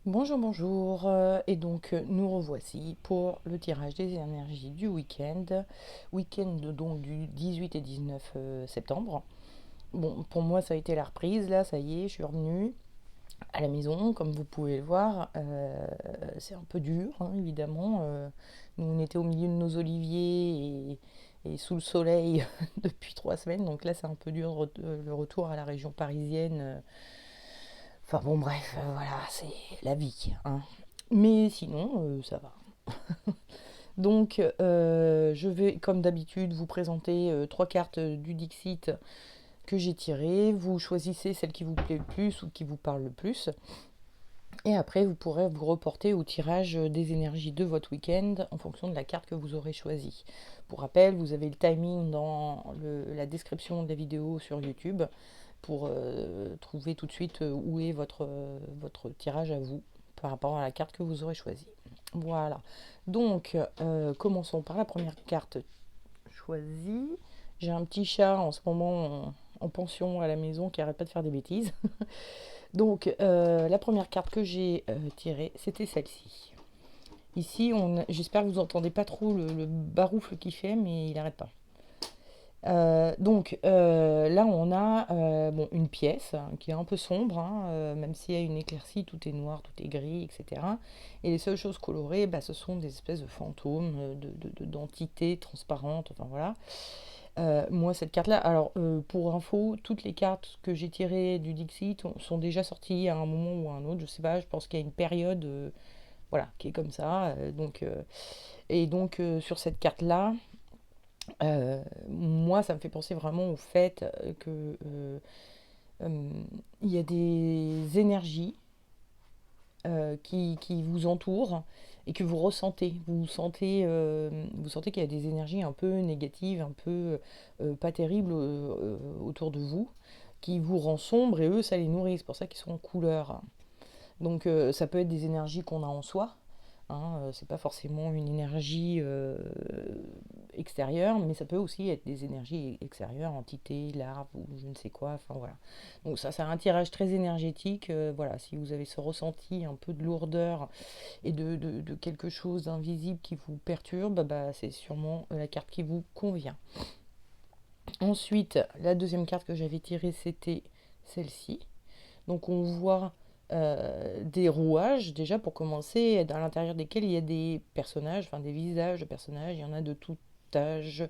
Bonjour, bonjour. Et donc, nous revoici pour le tirage des énergies du week-end donc du 18 et 19 septembre. Bon, pour moi, ça a été la reprise, là, ça y est, je suis revenue à la maison, comme vous pouvez le voir. C'est un peu dur, hein, évidemment. Nous, on était au milieu de nos oliviers et sous le soleil depuis 3 semaines, donc là, c'est un peu dur le retour à la région parisienne. Enfin bon, bref, voilà, c'est la vie, hein. Mais sinon, ça va. Donc, je vais, comme d'habitude, vous présenter trois cartes du Dixit que j'ai tirées. Vous choisissez celle qui vous plaît le plus ou qui vous parle le plus. Et après, vous pourrez vous reporter au tirage des énergies de votre week-end en fonction de la carte que vous aurez choisie. Pour rappel, vous avez le timing dans la description de la vidéo sur YouTube pour trouver tout de suite où est votre tirage à vous par rapport à la carte que vous aurez choisie. Voilà. Donc, commençons par la première carte choisie. J'ai un petit chat en ce moment en pension à la maison qui arrête pas de faire des bêtises. Donc, la première carte que j'ai tirée, c'était celle-ci. Ici, j'espère que vous n'entendez pas trop le baroufle qu'il fait, mais il n'arrête pas. Là, on a bon, une pièce hein, qui est un peu sombre, hein, même s'il y a une éclaircie, tout est noir, tout est gris, etc. Et les seules choses colorées, bah, ce sont des espèces de fantômes, d'entités transparentes, enfin voilà. Moi, cette carte-là, alors pour info, toutes les cartes que j'ai tirées du Dixit sont déjà sorties à un moment ou à un autre, je sais pas, je pense qu'il y a une période voilà, qui est comme ça. Sur cette carte-là, moi, ça me fait penser vraiment au fait que euh, il y a des énergies qui vous entourent et que vous ressentez. Vous sentez qu'il y a des énergies un peu négatives, un peu pas terribles autour de vous, qui vous rend sombre et eux, ça les nourrit. C'est pour ça qu'ils sont en couleur. Donc ça peut être des énergies qu'on a en soi, hein, c'est pas forcément une énergie extérieure, mais ça peut aussi être des énergies extérieures, entités, larves ou je ne sais quoi. Enfin voilà. Donc ça, c'est un tirage très énergétique. Voilà, si vous avez ce ressenti un peu de lourdeur et de quelque chose d'invisible qui vous perturbe, bah, c'est sûrement la carte qui vous convient. Ensuite, la deuxième carte que j'avais tirée, c'était celle-ci. Donc on voit des rouages, déjà pour commencer, à l'intérieur desquels il y a des personnages, enfin des visages de personnages, il y en a de tout âge,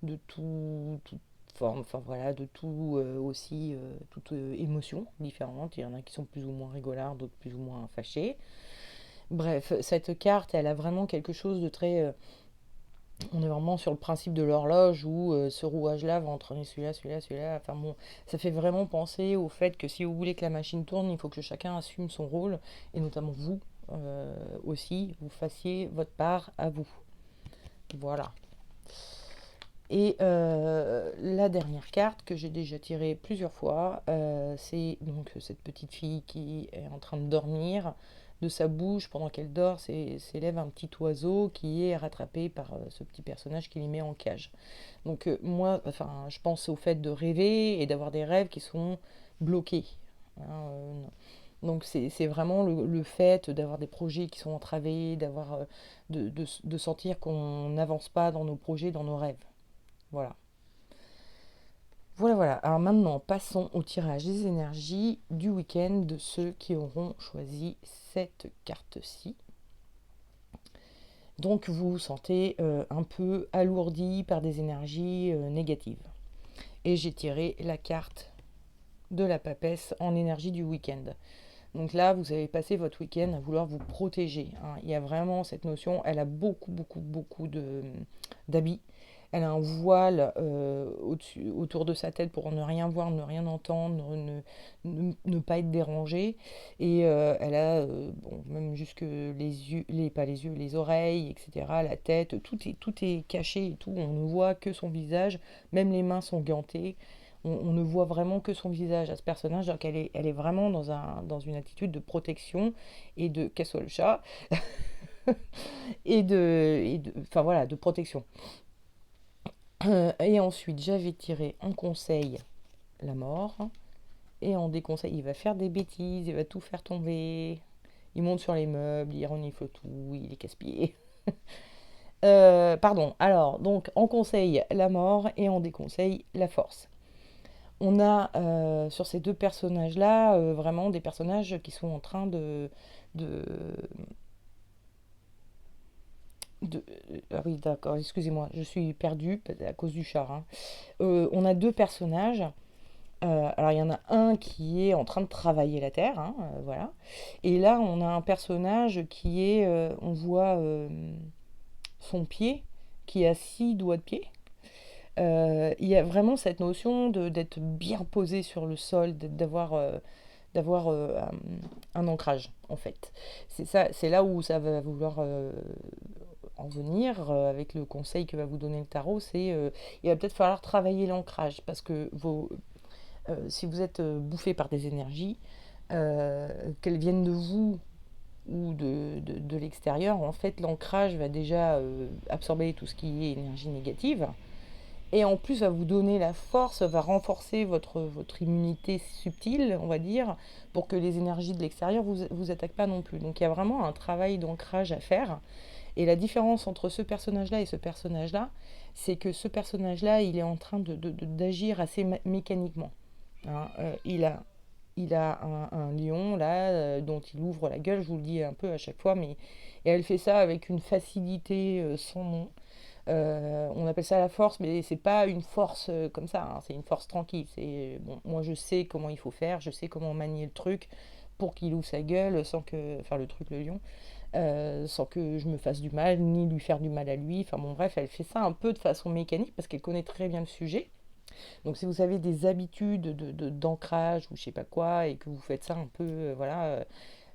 de toute forme, enfin voilà, de tout aussi, toute émotion différente. Il y en a qui sont plus ou moins rigolards, d'autres plus ou moins fâchés. Bref, cette carte, elle a vraiment quelque chose de très on est vraiment sur le principe de l'horloge où ce rouage-là va entraîner celui-là, celui-là, celui-là. Enfin bon, ça fait vraiment penser au fait que si vous voulez que la machine tourne, il faut que chacun assume son rôle, et notamment vous aussi, vous fassiez votre part à vous. Voilà. Et la dernière carte que j'ai déjà tirée plusieurs fois, c'est donc cette petite fille qui est en train de dormir. De sa bouche, pendant qu'elle dort, s'élève un petit oiseau qui est rattrapé par ce petit personnage qui les met en cage. Donc moi, enfin, je pense au fait de rêver et d'avoir des rêves qui sont bloqués, hein. Donc c'est vraiment le fait d'avoir des projets qui sont entravés, de sentir qu'on n'avance pas dans nos projets, dans nos rêves. Voilà. Voilà, voilà. Alors maintenant, passons au tirage des énergies du week-end de ceux qui auront choisi cette carte-ci. Donc vous vous sentez un peu alourdi par des énergies négatives. Et j'ai tiré la carte de la papesse en énergie du week-end. Donc là, vous avez passé votre week-end à vouloir vous protéger, hein. Il y a vraiment cette notion, elle a beaucoup, beaucoup, beaucoup d'habits. Elle a un voile autour de sa tête pour ne rien voir, ne rien entendre, ne pas être dérangée. Et elle a bon, même jusque les yeux, pas les yeux, les oreilles, etc., la tête, tout est caché et tout. On ne voit que son visage, même les mains sont gantées. On ne voit vraiment que son visage à ce personnage, donc elle est vraiment dans une attitude de protection et de casse le chat enfin voilà, de protection. Et ensuite, j'avais tiré en conseil la mort et en déconseil, il va faire des bêtises, il va tout faire tomber. Il monte sur les meubles, il renifle tout, il est casse-pied. Pardon, alors, donc, on conseille la mort et on déconseille la force. On a sur ces deux personnages-là vraiment des personnages qui sont en train de, ah oui, d'accord, excusez-moi, je suis perdue à cause du chat, hein. On a deux personnages. Alors, il y en a un qui est en train de travailler la terre, hein, voilà. Et là, on a un personnage qui est, on voit son pied, qui a 6 doigts de pied. Il y a vraiment cette notion d'être bien posé sur le sol, d'avoir un ancrage, en fait. C'est ça, c'est là où ça va vouloir en venir avec le conseil que va vous donner le tarot. Il va peut-être falloir travailler l'ancrage parce que si vous êtes bouffé par des énergies, qu'elles viennent de vous ou de l'extérieur, en fait, l'ancrage va déjà absorber tout ce qui est énergie négative. Et en plus, va vous donner la force, va renforcer votre immunité subtile, on va dire, pour que les énergies de l'extérieur vous attaquent pas non plus. Donc il y a vraiment un travail d'ancrage à faire. Et la différence entre ce personnage-là et ce personnage-là, c'est que ce personnage-là, il est en train d'agir assez mécaniquement. Hein. Il a un lion là dont il ouvre la gueule, je vous le dis un peu à chaque fois, mais et elle fait ça avec une facilité sans nom. On appelle ça la force, mais c'est pas une force comme ça, hein, c'est une force tranquille. C'est bon, moi je sais comment il faut faire, je sais comment manier le truc pour qu'il ouvre sa gueule sans que, enfin le truc le lion, sans que je me fasse du mal ni lui faire du mal à lui. Enfin bon bref, elle fait ça un peu de façon mécanique parce qu'elle connaît très bien le sujet. Donc si vous avez des habitudes d'ancrage ou je sais pas quoi et que vous faites ça un peu, voilà,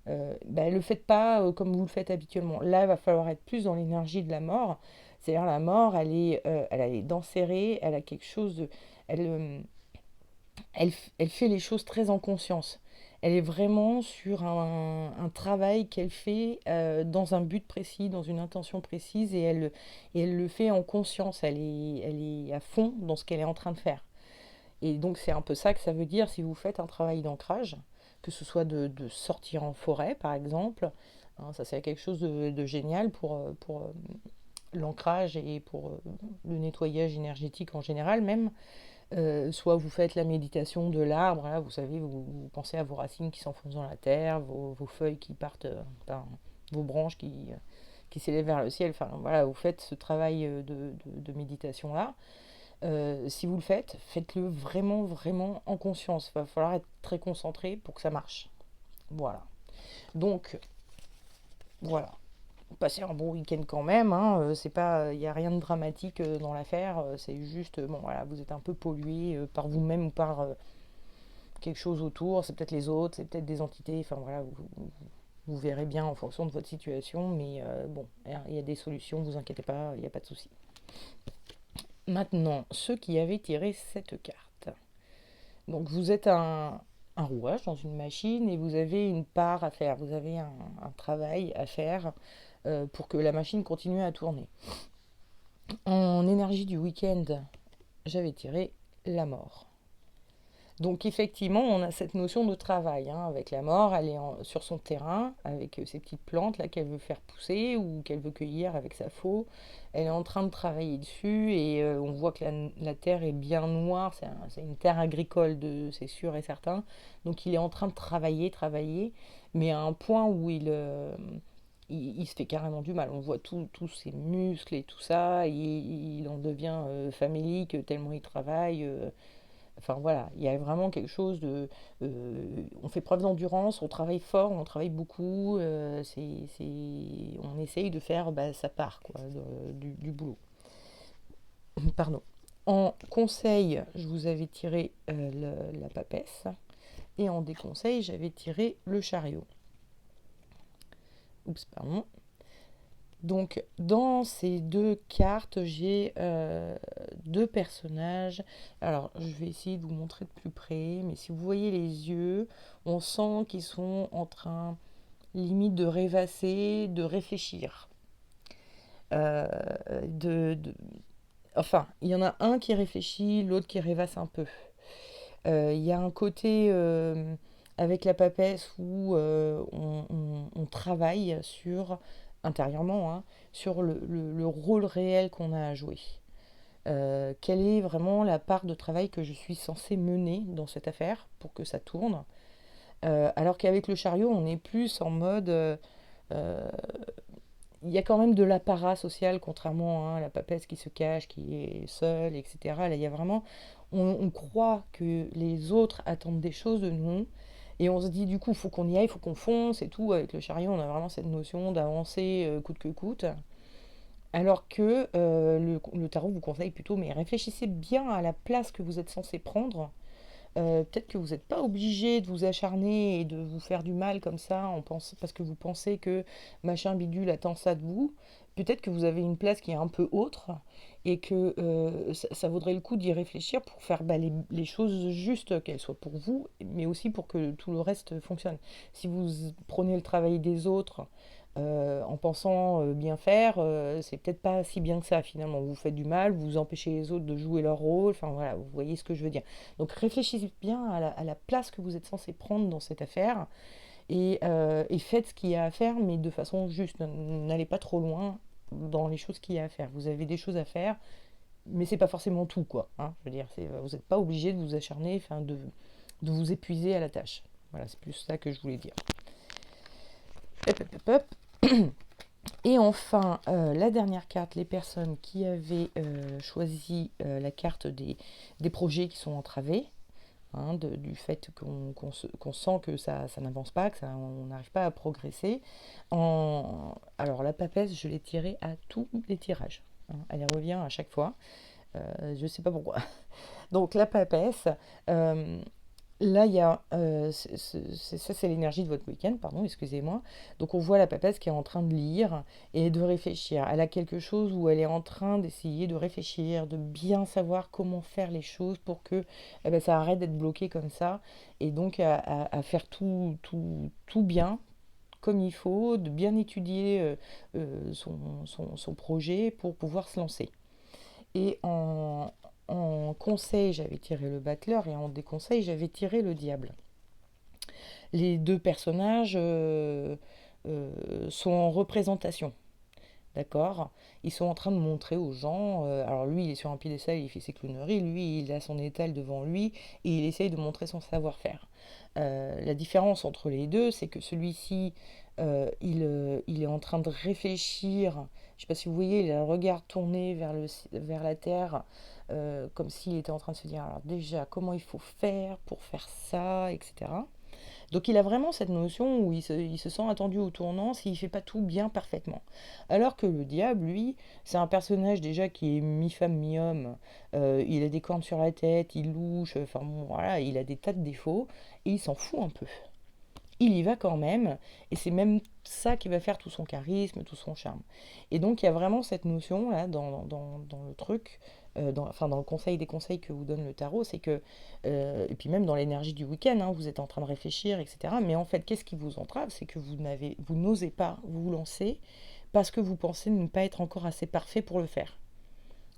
ben, le faites pas comme vous le faites habituellement. Là, il va falloir être plus dans l'énergie de la mort. C'est-à-dire la mort, elle a les dents serrées, elle a quelque chose de, elle, elle fait les choses très en conscience. Elle est vraiment sur un travail qu'elle fait dans un but précis, dans une intention précise, et elle le fait en conscience. Elle est à fond dans ce qu'elle est en train de faire. Et donc c'est un peu ça que ça veut dire si vous faites un travail d'ancrage, que ce soit de sortir en forêt par exemple. Hein, ça c'est quelque chose de génial pour l'ancrage et pour le nettoyage énergétique en général même. Soit vous faites la méditation de l'arbre, là, vous savez, vous pensez à vos racines qui s'enfoncent dans la terre, vos feuilles qui partent, enfin, vos branches qui s'élèvent vers le ciel. Enfin voilà, vous faites ce travail de méditation là. Si vous le faites, faites-le vraiment, vraiment en conscience. Il va falloir être très concentré pour que ça marche. Voilà. Donc, voilà. Passez un bon week-end quand même. Hein. C'est pas, il n'y a rien de dramatique dans l'affaire. C'est juste, bon, voilà, vous êtes un peu pollué par vous-même ou par quelque chose autour. C'est peut-être les autres, c'est peut-être des entités. Enfin, voilà, vous verrez bien en fonction de votre situation. Mais bon, il y a des solutions, vous inquiétez pas, il n'y a pas de souci. Maintenant, ceux qui avaient tiré cette carte. Donc vous êtes un rouage dans une machine et vous avez une part à faire, vous avez un travail à faire pour que la machine continue à tourner. En énergie du week-end, j'avais tiré la mort. Donc effectivement, on a cette notion de travail hein, avec la mort. Elle est sur son terrain avec ses petites plantes là qu'elle veut faire pousser ou qu'elle veut cueillir avec sa faux. Elle est en train de travailler dessus et on voit que la terre est bien noire. C'est une terre agricole, c'est sûr et certain. Donc il est en train de travailler, mais à un point où il se fait carrément du mal. On voit tous ses muscles et tout ça. Il en devient famélique tellement il travaille. Enfin voilà, il y a vraiment quelque chose de... on fait preuve d'endurance, on travaille fort, on travaille beaucoup, on essaye de faire sa part quoi, du boulot. Pardon. En conseil, je vous avais tiré la papesse, et en déconseil, j'avais tiré le chariot. Oups, pardon. Donc, dans ces deux cartes, j'ai deux personnages. Alors, je vais essayer de vous montrer de plus près, mais si vous voyez les yeux, on sent qu'ils sont en train, limite, de rêvasser, de réfléchir. Euh, de, de- Enfin, il y en a un qui réfléchit, l'autre qui rêvasse un peu. Il y a un côté avec la papesse où on travaille intérieurement, hein, sur le rôle réel qu'on a à jouer. Quelle est vraiment la part de travail que je suis censée mener dans cette affaire pour que ça tourne. Alors qu'avec le chariot, on est plus en mode... euh, il y a quand même de l'apparat social, contrairement, hein, à la papesse qui se cache, qui est seule, etc. Là, il y a vraiment... On croit que les autres attendent des choses de nous. Et on se dit, du coup, il faut qu'on y aille, il faut qu'on fonce et tout. Avec le chariot, on a vraiment cette notion d'avancer coûte que coûte. Alors que le tarot vous conseille plutôt, mais réfléchissez bien à la place que vous êtes censé prendre. Peut-être que vous n'êtes pas obligé de vous acharner et de vous faire du mal comme ça parce que vous pensez que machin bidule attend ça de vous. Peut-être que vous avez une place qui est un peu autre et que ça vaudrait le coup d'y réfléchir pour faire les choses justes, qu'elles soient pour vous, mais aussi pour que tout le reste fonctionne. Si vous prenez le travail des autres en pensant bien faire, c'est peut-être pas si bien que ça finalement. Vous faites du mal, vous empêchez les autres de jouer leur rôle, enfin voilà, vous voyez ce que je veux dire. Donc réfléchissez bien à la place que vous êtes censé prendre dans cette affaire et faites ce qu'il y a à faire, mais de façon juste. N'allez pas trop loin dans les choses qu'il y a à faire. Vous avez des choses à faire, mais c'est pas forcément tout, quoi, hein. Je veux dire, vous n'êtes pas obligé de vous acharner, enfin de vous épuiser à la tâche. Voilà, c'est plus ça que je voulais dire. Hop, hop, hop, hop. Et enfin, la dernière carte, les personnes qui avaient choisi la carte des projets qui sont entravés, hein, du fait qu'on sent que ça n'avance pas, on n'arrive pas à progresser. Alors la papesse, je l'ai tirée à tous les tirages, hein. Elle revient à chaque fois. Je ne sais pas pourquoi. Donc la papesse, euh, là, il y a, ça c'est l'énergie de votre week-end, pardon, excusez-moi. Donc on voit la papesse qui est en train de lire et de réfléchir. Elle a quelque chose où elle est en train d'essayer de réfléchir, de bien savoir comment faire les choses pour que eh ben, ça arrête d'être bloqué comme ça. Et donc à faire tout bien, comme il faut, de bien étudier son projet pour pouvoir se lancer. Et en conseil, j'avais tiré le battleur et en déconseil, j'avais tiré le diable. Les deux personnages sont en représentation, d'accord. Ils sont en train de montrer aux gens. Alors lui, il est sur un piédestal, il fait ses clowneries. Lui, il a son étal devant lui et il essaye de montrer son savoir-faire. La différence entre les deux, c'est que celui-ci, il est en train de réfléchir. Je ne sais pas si vous voyez, il a le regard tourné vers la terre, comme s'il était en train de se dire, alors déjà, comment il faut faire pour faire ça, etc. Donc il a vraiment cette notion où il se sent attendu au tournant s'il ne fait pas tout bien parfaitement. Alors que le diable, lui, c'est un personnage déjà qui est mi-femme, mi-homme. Il a des cornes sur la tête, il louche, enfin bon, voilà, il a des tas de défauts et il s'en fout un peu. Il y va quand même, et c'est même ça qui va faire tout son charisme, tout son charme. Et donc il y a vraiment cette notion là dans le truc, enfin dans le conseil des conseils que vous donne le tarot, c'est que, et puis même dans l'énergie du week-end, hein, vous êtes en train de réfléchir, etc. Mais en fait, qu'est-ce qui vous entrave? C'est que vous n'osez pas vous lancer parce que vous pensez ne pas être encore assez parfait pour le faire.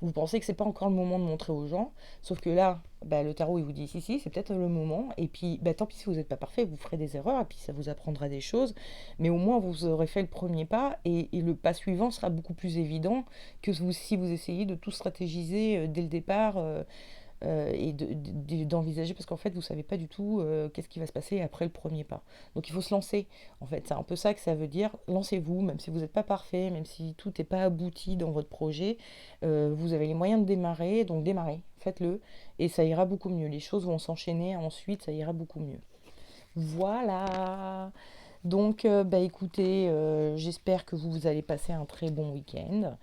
Vous pensez que c'est pas encore le moment de montrer aux gens, sauf que là, bah, le tarot il vous dit si, c'est peut-être le moment, et puis bah, tant pis si vous n'êtes pas parfait, vous ferez des erreurs, et puis ça vous apprendra des choses, mais au moins vous aurez fait le premier pas, et le pas suivant sera beaucoup plus évident que si vous essayez de tout stratégiser dès le départ, et d'envisager, parce qu'en fait vous savez pas du tout qu'est-ce qui va se passer après le premier pas. Donc il faut se lancer, en fait c'est un peu ça que ça veut dire, lancez-vous, même si vous n'êtes pas parfait, même si tout n'est pas abouti dans votre projet, vous avez les moyens de démarrer, donc démarrez, faites-le, et ça ira beaucoup mieux, les choses vont s'enchaîner ensuite, ça ira beaucoup mieux. Voilà. Donc, bah écoutez, j'espère que vous allez passer un très bon week-end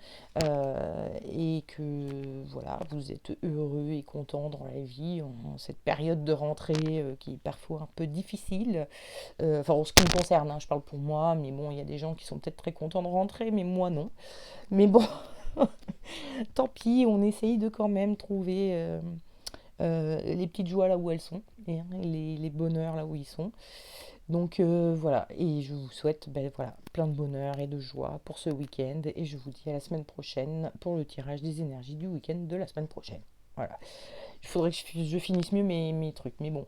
et que voilà, vous êtes heureux et content dans la vie en cette période de rentrée qui est parfois un peu difficile. Enfin, en ce qui me concerne, hein, je parle pour moi, mais bon, il y a des gens qui sont peut-être très contents de rentrer, mais moi non. Mais bon, tant pis, on essaye de quand même trouver les petites joies là où elles sont et hein, les bonheurs là où ils sont. Donc voilà, et je vous souhaite ben, voilà, plein de bonheur et de joie pour ce week-end. Et je vous dis à la semaine prochaine pour le tirage des énergies du week-end de la semaine prochaine. Voilà. Il faudrait que je finisse mieux mes trucs. Mais bon,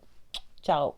ciao.